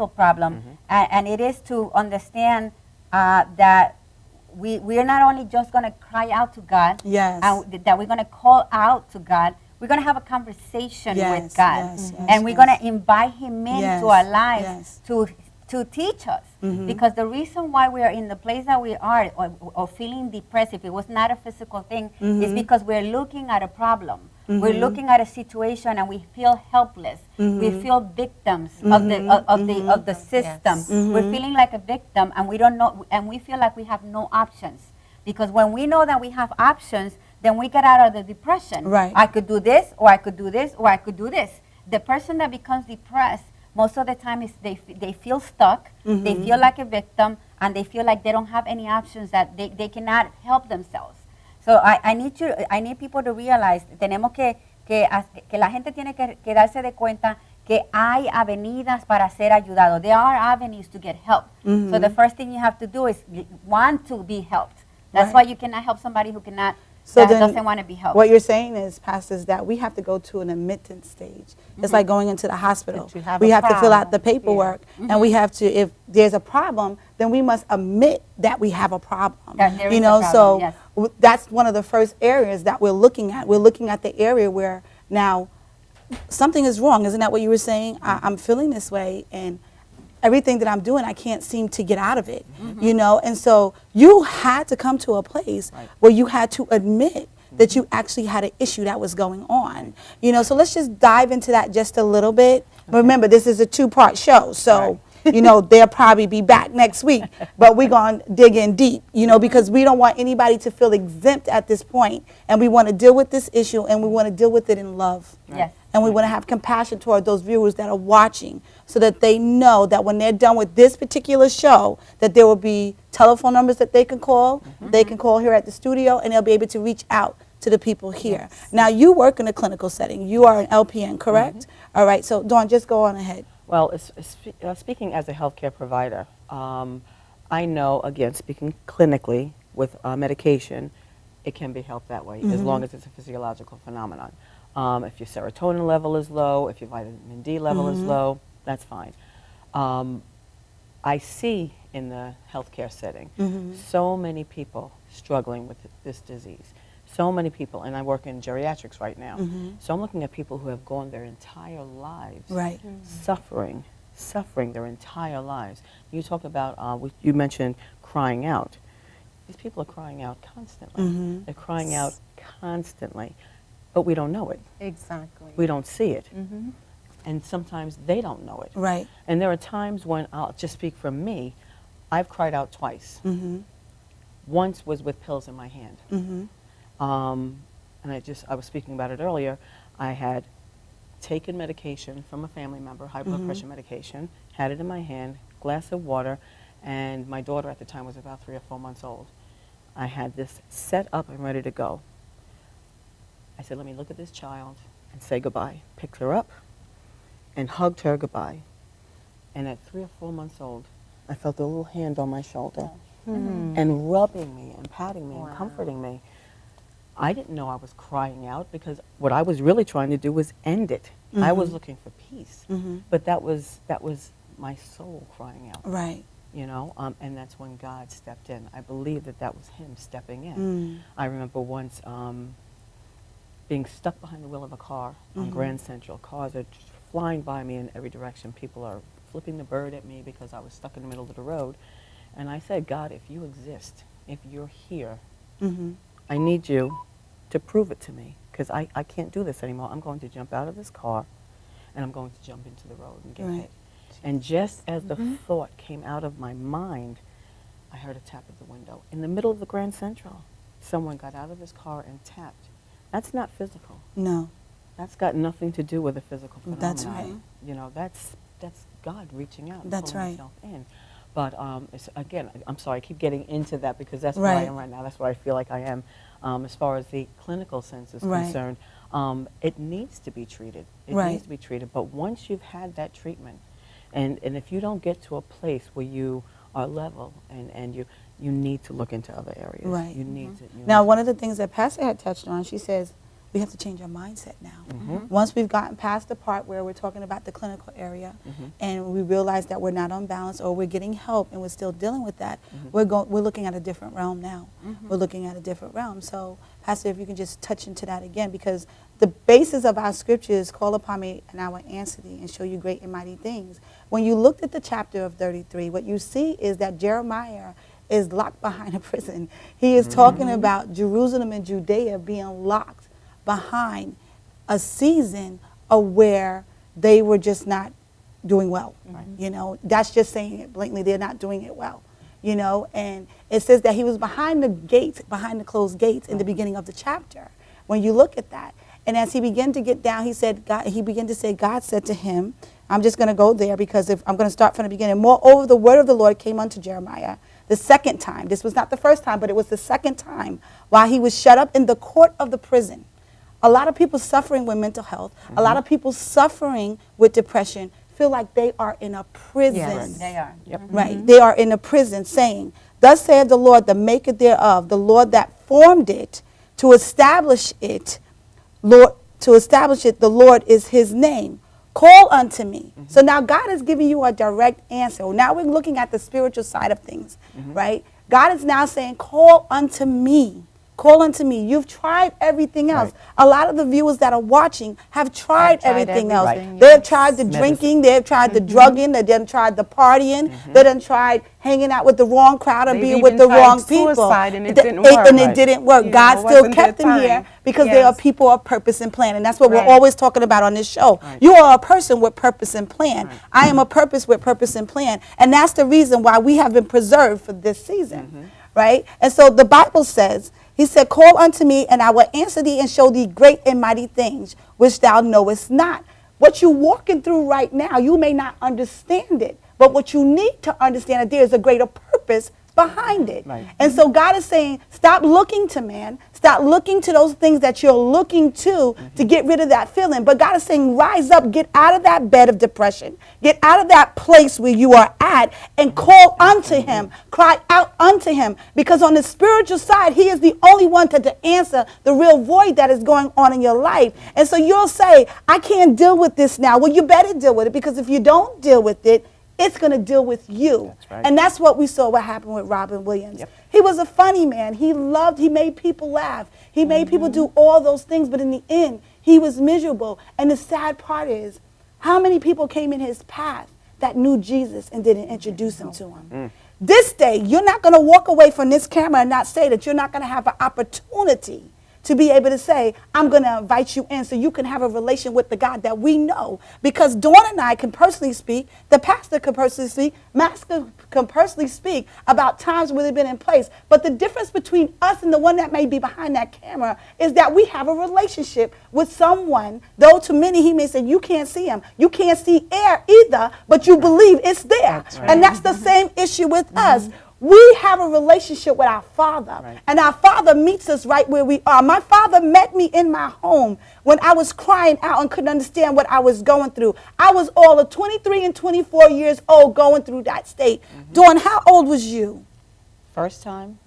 problem, and it is to understand that we are not only just going to cry out to God, and that we're going to call out to God. We're going to have a conversation with God, and we're going to invite Him into our lives to teach us. Because the reason why we are in the place that we are, or feeling depressed, if it was not a physical thing, is because we're looking at a problem. We're looking at a situation and we feel helpless. We feel victims of the system. We're feeling like a victim, and we don't know, and we feel like we have no options. Because when we know that we have options, then we get out of the depression. Right. I could do this, or I could do this, or I could do this. The person that becomes depressed, most of the time is they feel stuck, they feel like a victim, and they feel like they don't have any options, that they cannot help themselves. So I need people to realize, tenemos que la gente tiene que darse de cuenta que hay avenidas para ser ayudado. There are avenues to get help. So the first thing you have to do is want to be helped. That's why you cannot help somebody who cannot. That doesn't want to be helped. What you're saying is, Pastor, is that we have to go to an admittance stage. It's like going into the hospital. We have to fill out the paperwork, and we have to, if there's a problem, then we must admit that we have a problem. There you is know, a problem, so that's one of the first areas that we're looking at. We're looking at the area where now something is wrong. Isn't that what you were saying? I'm feeling this way, and everything that I'm doing, I can't seem to get out of it, you know? And so you had to come to a place where you had to admit that you actually had an issue that was going on, you know? So let's just dive into that just a little bit. Remember, this is a 2-part show, so, you know, they'll probably be back next week, but we're going to dig in deep, you know, because we don't want anybody to feel exempt at this point, and we want to deal with this issue, and we want to deal with it in love. Yes. And we want to have compassion toward those viewers that are watching, so that they know that when they're done with this particular show, that there will be telephone numbers that they can call. They can call here at the studio, and they'll be able to reach out to the people here. Now, you work in a clinical setting. You are an LPN, correct? All right. So, Dawn, just go on ahead. Well, speaking as a healthcare provider, I know, again, speaking clinically with medication, it can be helped that way, as long as it's a physiological phenomenon. If your serotonin level is low, if your vitamin D level is low, that's fine. I see in the healthcare setting so many people struggling with this disease. So many people, and I work in geriatrics right now, so I'm looking at people who have gone their entire lives suffering their entire lives. You talk about, you mentioned crying out. These people are crying out constantly. They're crying out constantly, but we don't know it. Exactly. We don't see it. And sometimes they don't know it. Right. And there are times when, I'll just speak for me, I've cried out twice. Once was with pills in my hand. And I was speaking about it earlier. I had taken medication from a family member, high blood pressure medication, had it in my hand, glass of water, and my daughter at the time was about 3 or 4 months old. I had this set up and ready to go. I said, let me look at this child and say goodbye. Picked her up and hugged her goodbye. And at 3 or 4 months old, I felt a little hand on my shoulder and rubbing me and patting me and comforting me. I didn't know I was crying out, because what I was really trying to do was end it. I was looking for peace, but that was my soul crying out. Right. You know, and that's when God stepped in. I believe that was Him stepping in. I remember once being stuck behind the wheel of a car on Grand Central. Cars are just flying by me in every direction. People are flipping the bird at me because I was stuck in the middle of the road. And I said, God, if you exist, if you're here, I need you to prove it to me, because I can't do this anymore. I'm going to jump out of this car, and I'm going to jump into the road and get hit. And just as the thought came out of my mind, I heard a tap at the window. In the middle of the Grand Central, someone got out of his car and tapped. That's not physical. No. That's got nothing to do with a physical phenomenon. That's right. You know, that's God reaching out and That's pulling right. Himself in. But again, I'm sorry, I keep getting into that, because that's where I am right now. That's where I feel like I am. As far as the clinical sense is concerned, it needs to be treated. It needs to be treated. But once you've had that treatment, and if you don't get to a place where you are level and you need to look into other areas. Right. You need to. Now, one of the things that Pastor had touched on, she says, we have to change our mindset now. Once we've gotten past the part where we're talking about the clinical area, and we realize that we're not on balance, or we're getting help and we're still dealing with that, we're looking at a different realm now. We're looking at a different realm. So, Pastor, if you can just touch into that again, because the basis of our scriptures, call upon me and I will answer thee and show you great and mighty things. When you looked at the chapter of 33, what you see is that Jeremiah is locked behind a prison. He is talking about Jerusalem and Judea being locked behind a season of where they were just not doing well. You know, that's just saying it blatantly. They're not doing it well. You know, and it says that he was behind the gates, behind the closed gates in the beginning of the chapter. When you look at that, and as he began to get down, he began to say, God said to him, I'm just going to go there, because if I'm going to start from the beginning. Moreover, the word of the Lord came unto Jeremiah the second time. This was not the first time, but it was the second time, while he was shut up in the court of the prison. A lot of people suffering with mental health, a lot of people suffering with depression feel like they are in a prison. Yes, they are. Right. They are in a prison, saying, thus saith the Lord, the maker thereof, the Lord that formed it, to establish it, the Lord is his name. Call unto me. So now God is giving you a direct answer. Now we're looking at the spiritual side of things, right? God is now saying, call unto me. Call unto me. You've tried everything else. A lot of the viewers that are watching have tried everything else. everything, They have yes. tried the drinking. They have tried the drugging. They done tried the partying. They done tried hanging out with the wrong crowd and They've being with even the tried wrong people. suicide and it Th- didn't work. And it Right. didn't work. You God know, it still wasn't kept their them here time. because they are Yes. people of purpose and plan. And that's what Right. we're always talking about on this show. You are a person with purpose and plan. I am a purpose with purpose and plan. And that's the reason why we have been preserved for this season. Right? And so the Bible says, he said, call unto me, and I will answer thee and show thee great and mighty things, which thou knowest not. What you're walking through right now, you may not understand it, but what you need to understand is there is a greater purpose behind it. Right. And so God is saying, stop looking to man. Stop looking to those things that you're looking to get rid of that feeling. But God is saying, rise up, get out of that bed of depression. Get out of that place where you are at and call unto him. Cry out unto him. Because on the spiritual side, he is the only one to answer the real void that is going on in your life. And so you'll say, I can't deal with this now. Well, you better deal with it, because if you don't deal with it, it's going to deal with you. That's right. And that's what we saw what happened with Robin Williams. Yep. He was a funny man. He made people laugh. He made people do all those things. But in the end, he was miserable. And the sad part is, how many people came in his path that knew Jesus and didn't introduce him to him? This day, you're not going to walk away from this camera and not say that you're not going to have an opportunity to be able to say, I'm going to invite you in so you can have a relation with the God that we know. Because Dawn and I can personally speak, the pastor can personally speak, Master can personally speak about times where they've been in place. But the difference between us and the one that may be behind that camera is that we have a relationship with someone, though to many he may say, you can't see him. You can't see air either, but you believe it's there. And that's the same issue with us. We have a relationship with our Father, and our Father meets us right where we are. My Father met me in my home when I was crying out and couldn't understand what I was going through. I was all of 23 and 24 years old going through that state. Dawn, how old was you? First time,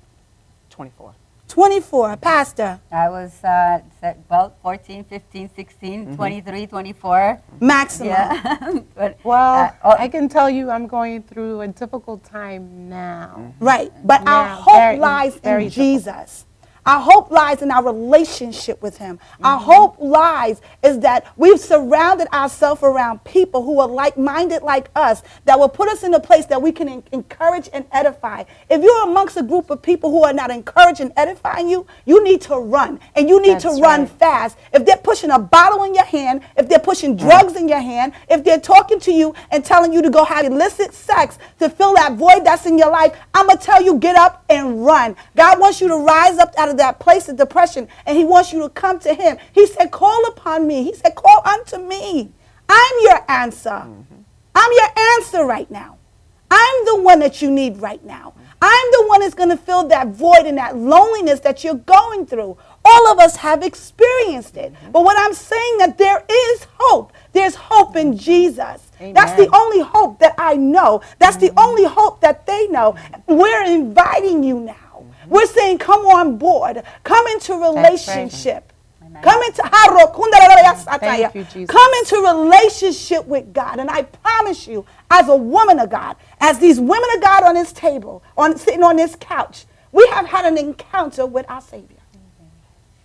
24. 24, Pastor. I was about 14, 15, 16, 23, 24. Maximum. Yeah. But, Well, oh, I can tell you I'm going through a difficult time now. Right. But our Yeah, hope very- lies very in Jesus. Our hope lies in our relationship with him. Our hope lies is that we've surrounded ourselves around people who are like-minded like us, that will put us in a place that we can encourage and edify. If you're amongst a group of people who are not encouraging and edifying you, you need to run, and you need to That's run right. fast. If they're pushing a bottle in your hand, if they're pushing drugs in your hand, if they're talking to you and telling you to go have illicit sex to fill that void that's in your life, I'm going to tell you, get up and run. God wants you to rise up out of that place of depression, and he wants you to come to him. He said, call upon me. He said, call unto me. I'm your answer. I'm your answer right now. I'm the one that you need right now. I'm the one that's going to fill that void and that loneliness that you're going through. All of us have experienced it. But what I'm saying that there is hope. There's hope in Jesus. That's the only hope that I know. That's the only hope that they know. We're inviting you now. We're saying, come on board. Come into relationship. Come into Thank you, Jesus. Come into relationship with God. And I promise you, as a woman of God, as these women of God on this table, sitting on this couch, we have had an encounter with our Savior.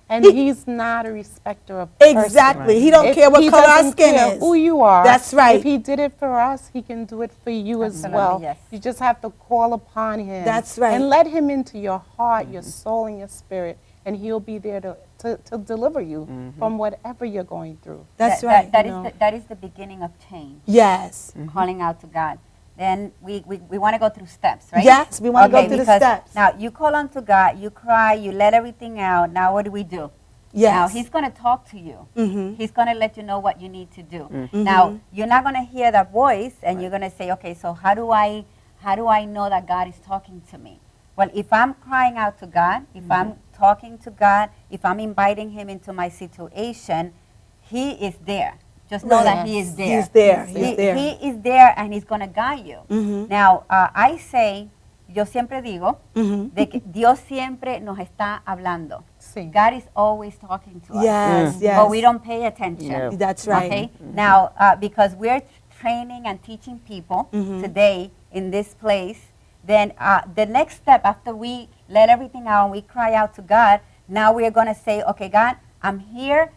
And he's not a respecter of persons. Exactly. He don't If care what he color our doesn't skin care is. who you are. That's right. If he did it for us, he can do it for you as Absolutely, well. yes. You just have to call upon him. That's right. And let him into your heart, your soul, and your spirit. And he'll be there to deliver you from whatever you're going through. That's right. That is the beginning of change. Yes. Calling out to God. Then we want to go through steps, right? Yes, we want to go through the because steps. Now, you call on to God, you cry, you let everything out. Now, what do? Yes. Now, he's going to talk to you. Mhm. He's going to let you know what you need to do. Now, you're not going to hear that voice, and you're going to say, okay, so how do I know that God is talking to me? Well, if I'm crying out to God, if I'm talking to God, if I'm inviting him into my situation, he is there. Just know that he is there. He's there. He's there. He is there, and he's going to guide you. Mhm. Now, I say, yo siempre digo, Mhm. de que Dios siempre nos está hablando. Sí. God is always talking to us. Yes, yes. But we don't pay attention. No. That's right. Okay? Now, because we're training and teaching people today in this place, then the next step after we let everything out and we cry out to God, Now we are going to say, okay, God, I'm here.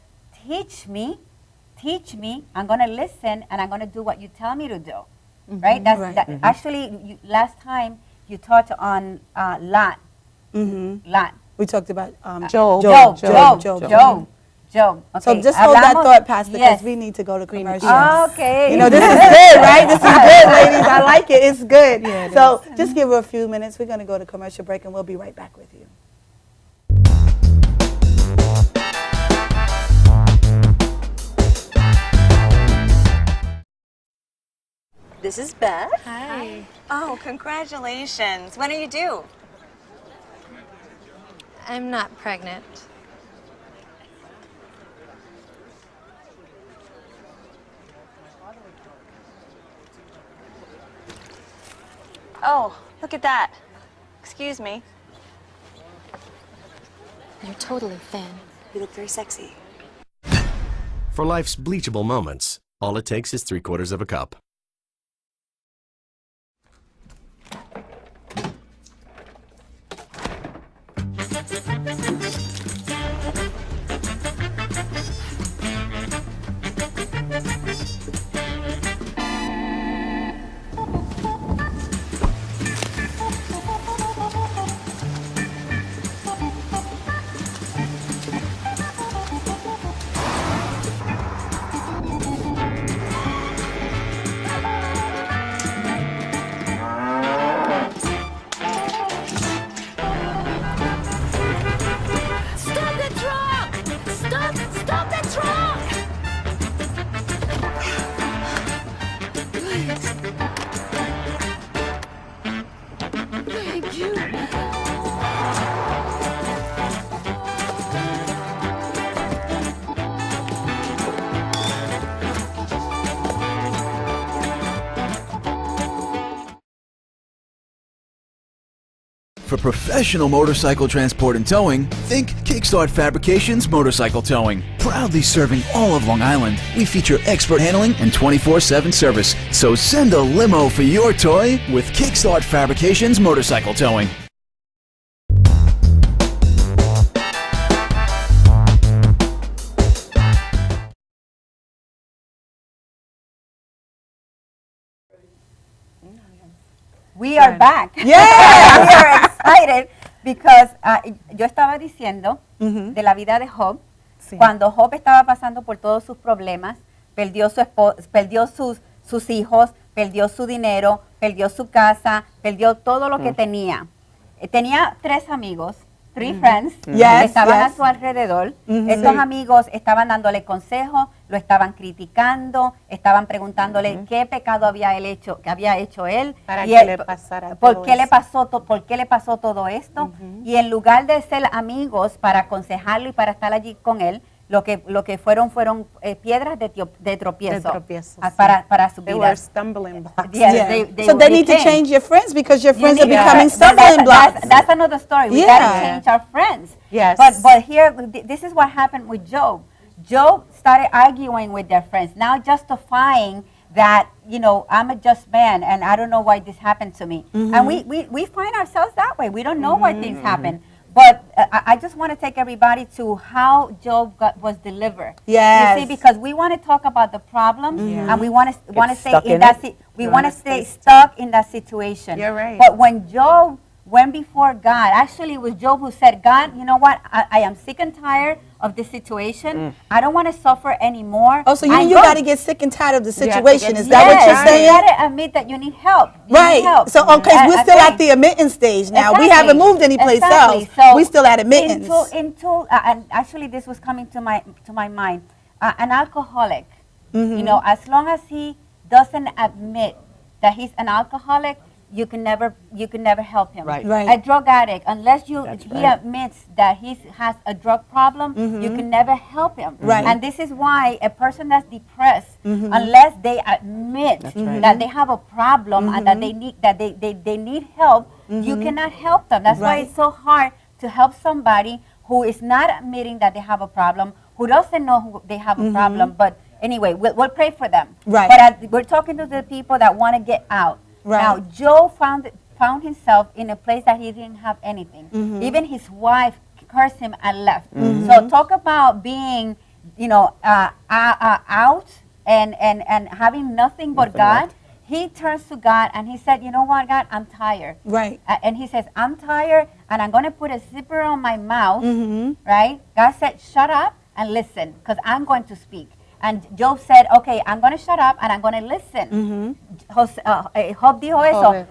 Teach me. I'm going to listen, and I'm going to do what you tell me to do. Right? That's Right. that, actually, last time you taught on Lot. Lot. We talked about Job. Job. Okay. So just hold that Hablamos- thought, Pastor, because Yes. we need to go to commercial. Okay. You know, this is good, right? This is good, ladies. I like it. It's good. Yeah, it So just give her a few minutes. We're going to go to commercial break, and we'll be right back with you. This is Beth. Hi. Oh, congratulations. When are you due? I'm not pregnant. Oh, look at that. Excuse me. You're totally thin. You look very sexy. For life's bleachable moments, all it takes is 3/4 of a cup. Stop the truck! Stop the truck! Thank you. For professional motorcycle transport and towing, think Kickstart Fabrications Motorcycle Towing. Proudly serving all of Long Island, we feature expert handling and 24/7 service. So send a limo for your toy with Kickstart Fabrications Motorcycle Towing. We are back. Yeah. We are excited because yo estaba diciendo de la vida de Job. Sí. Cuando Job estaba pasando por todos sus problemas, perdió perdió sus hijos, perdió su dinero, perdió su casa, perdió todo lo que tenía. Tenía 3 amigos, 3 friends, Yes, que estaban a yes. su alrededor. Estos amigos estaban dándole consejos, lo estaban criticando, estaban preguntándole qué pecado había él hecho, que había hecho él. Para y que él- le pasara ¿Por todo qué le eso. pasó por qué le pasó todo esto? Y en lugar de ser amigos para aconsejarlo y para estar allí con él, lo que fueron piedras de tropiezo, De tropiezo, sí. para su They were vida. stumbling blocks. Yes, Yeah. they So they need to became. change your friends because your friends are You need- becoming That- stumbling blocks. That's another story. We Yeah. gotta change our friends. Yes. But here, this is what happened with Job. Job started arguing with their friends, now justifying that, you know, I'm a just man and I don't know why this happened to me. And we find ourselves that way. We don't know why things happen. But I just want to take everybody to how Job was delivered. Yes. You see, because we want to talk about the problems and we want to stay stuck in in that. it. We want to stay stuck in that situation. You're right. But when Job went before God, actually it was Job who said, God, you know what? I am sick and tired of this situation. I don't want to suffer anymore. Oh, so I'm you going- got to get sick and tired of the You have to situation. get- Is that what Yes, you're saying? You got to admit that you need help. You need Right. help. So, okay, we're still Okay. at the admittance stage now. We Exactly. haven't moved anyplace Exactly. else. So We're still at admittance. And actually, this was coming to my mind. An alcoholic, you know, as long as he doesn't admit that he's an alcoholic, you can never help him. Right. Right. A drug addict, unless he right. admits that he has a drug problem, you can never help him. Right. And this is why a person that's depressed, unless they admit right. that they have a problem and that they need help, you cannot help them. That's why Right. it's so hard to help somebody who is not admitting that they have a problem, who doesn't know they have a problem. But anyway, we'll pray for them. Right. But we're talking to the people that want to get out. Right. Now, Joe found himself in a place that he didn't have anything. Even his wife cursed him and left. So talk about being, out and having nothing but God. He turns to God and he said, you know what, God, I'm tired. Right. And he says, I'm tired and I'm going to put a zipper on my mouth, right? God said, shut up and listen because I'm going to speak. And Job said, okay, I'm going to shut up and I'm going to listen. Job dijo eso.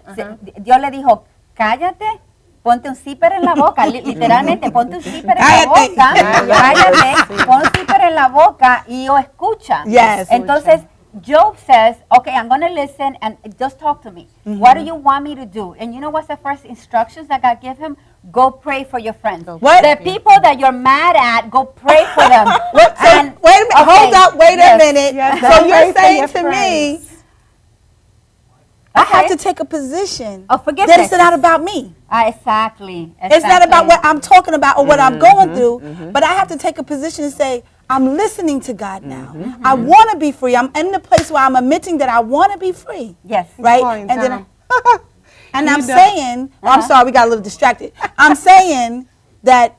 Dios le dijo, cállate, ponte un zipper en la boca. Literalmente, ponte un zipper en la boca. Cállate, pon un zipper en la boca y yo escucha. Yes. Entonces, Job says, okay, I'm going to listen and just talk to me. What do you want me to do? And you know what's the first instructions that God gave him? Go pray for your friends. What? The people that you're mad at, go pray for them. Wait a minute. Hold up. Wait a minute. Yes, So you're pray for saying your to friends. me, I have to take a position of forgiveness. that it's not about me. Exactly. It's not about what I'm talking about or what I'm going through, but I have to take a position and say, I'm listening to God now. I want to be free. I'm in the place where I'm admitting that I want to be free. Yes. Right? And then I'm saying, I'm sorry, we got a little distracted. I'm saying that,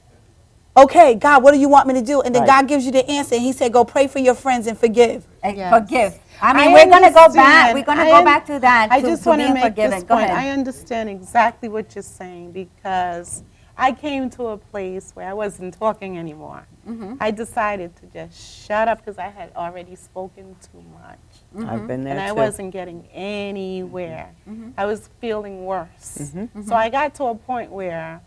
okay, God, what do you want me to do? And then God gives you the answer. And he said, go pray for your friends and forgive. Forgive. I mean, we're going to go back. We're going to go back to that. I just want to make forgiven. this Go point. ahead. I understand exactly what you're saying because I came to a place where I wasn't talking anymore. I decided to just shut up because I had already spoken too much. I've been there and I too. wasn't getting anywhere. I was feeling worse. So I got to a point where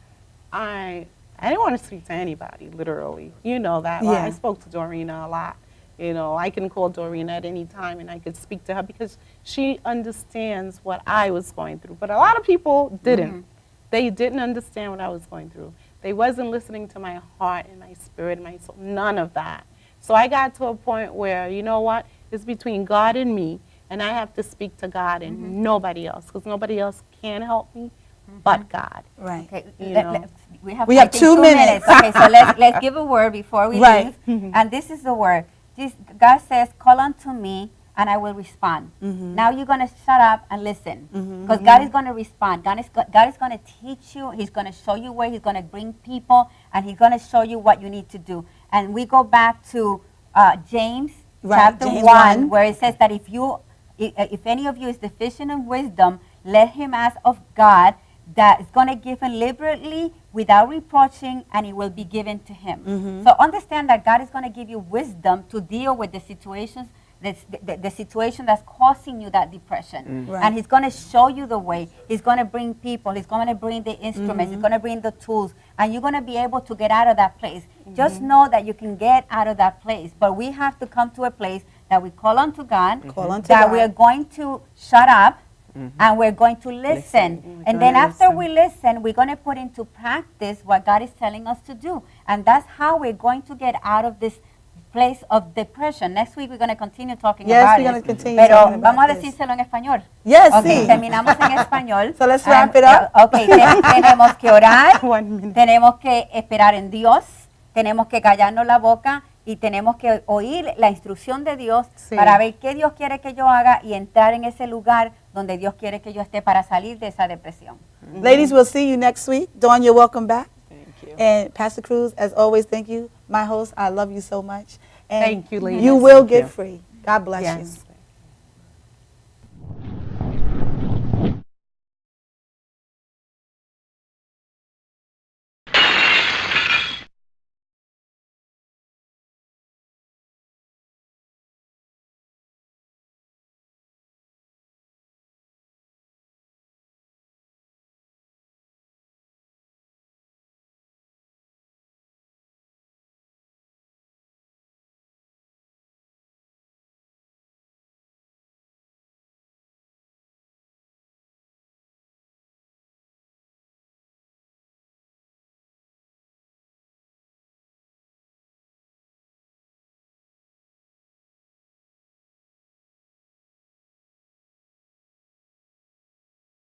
I didn't want to speak to anybody, literally. You know that. Well, I spoke to Dorina a lot. You know, I can call Dorina at any time and I could speak to her because she understands what I was going through. But a lot of people didn't. They didn't understand what I was going through. They wasn't listening to my heart and my spirit and my soul, none of that. So I got to a point where, you know what, it's between God and me, and I have to speak to God and nobody else, because nobody else can help me but God. Right. Okay, You know. we have I think 2 minutes. Okay, so let's give a word before we leave. And this is the word. God says, call unto me and I will respond. Now you're going to shut up and listen because God is going to respond. God is going to teach you. He's going to show you where. He's going to bring people and he's going to show you what you need to do. And we go back to James chapter James 1 where it says that if any of you is deficient in wisdom, let him ask of God that is going to give him liberally without reproaching, and it will be given to him. So understand that God is going to give you wisdom to deal with the situations, the situation that's causing you that depression. And he's going to show you the way. He's going to bring people. He's going to bring the instruments. He's going to bring the tools. And you're going to be able to get out of that place. Just know that you can get out of that place. But we have to come to a place that we call unto God, that we are going to shut up, and we're going to listen. And then after we listen, we're going to put into practice what God is telling us to do. And that's how we're going to get out of this place of depression. Next week we're going to continue talking about it. Yes, we're going to continue Pero talking about vamos a this. decírselo en español. Yes, Okay, sí. terminamos en español. So let's wrap it up. Okay, tenemos que orar, tenemos que esperar en Dios, tenemos que callarnos la boca y tenemos que oír la instrucción de Dios para ver qué Dios quiere que yo haga y entrar en ese lugar donde Dios quiere que yo esté para salir de esa depresión. Ladies, we'll see you next week. Dawn, you're welcome back. Thank you. And Pastor Cruz, as always, thank you. My host, I love you so much. And Thank you, ladies. you will Thank you. get free. God bless you.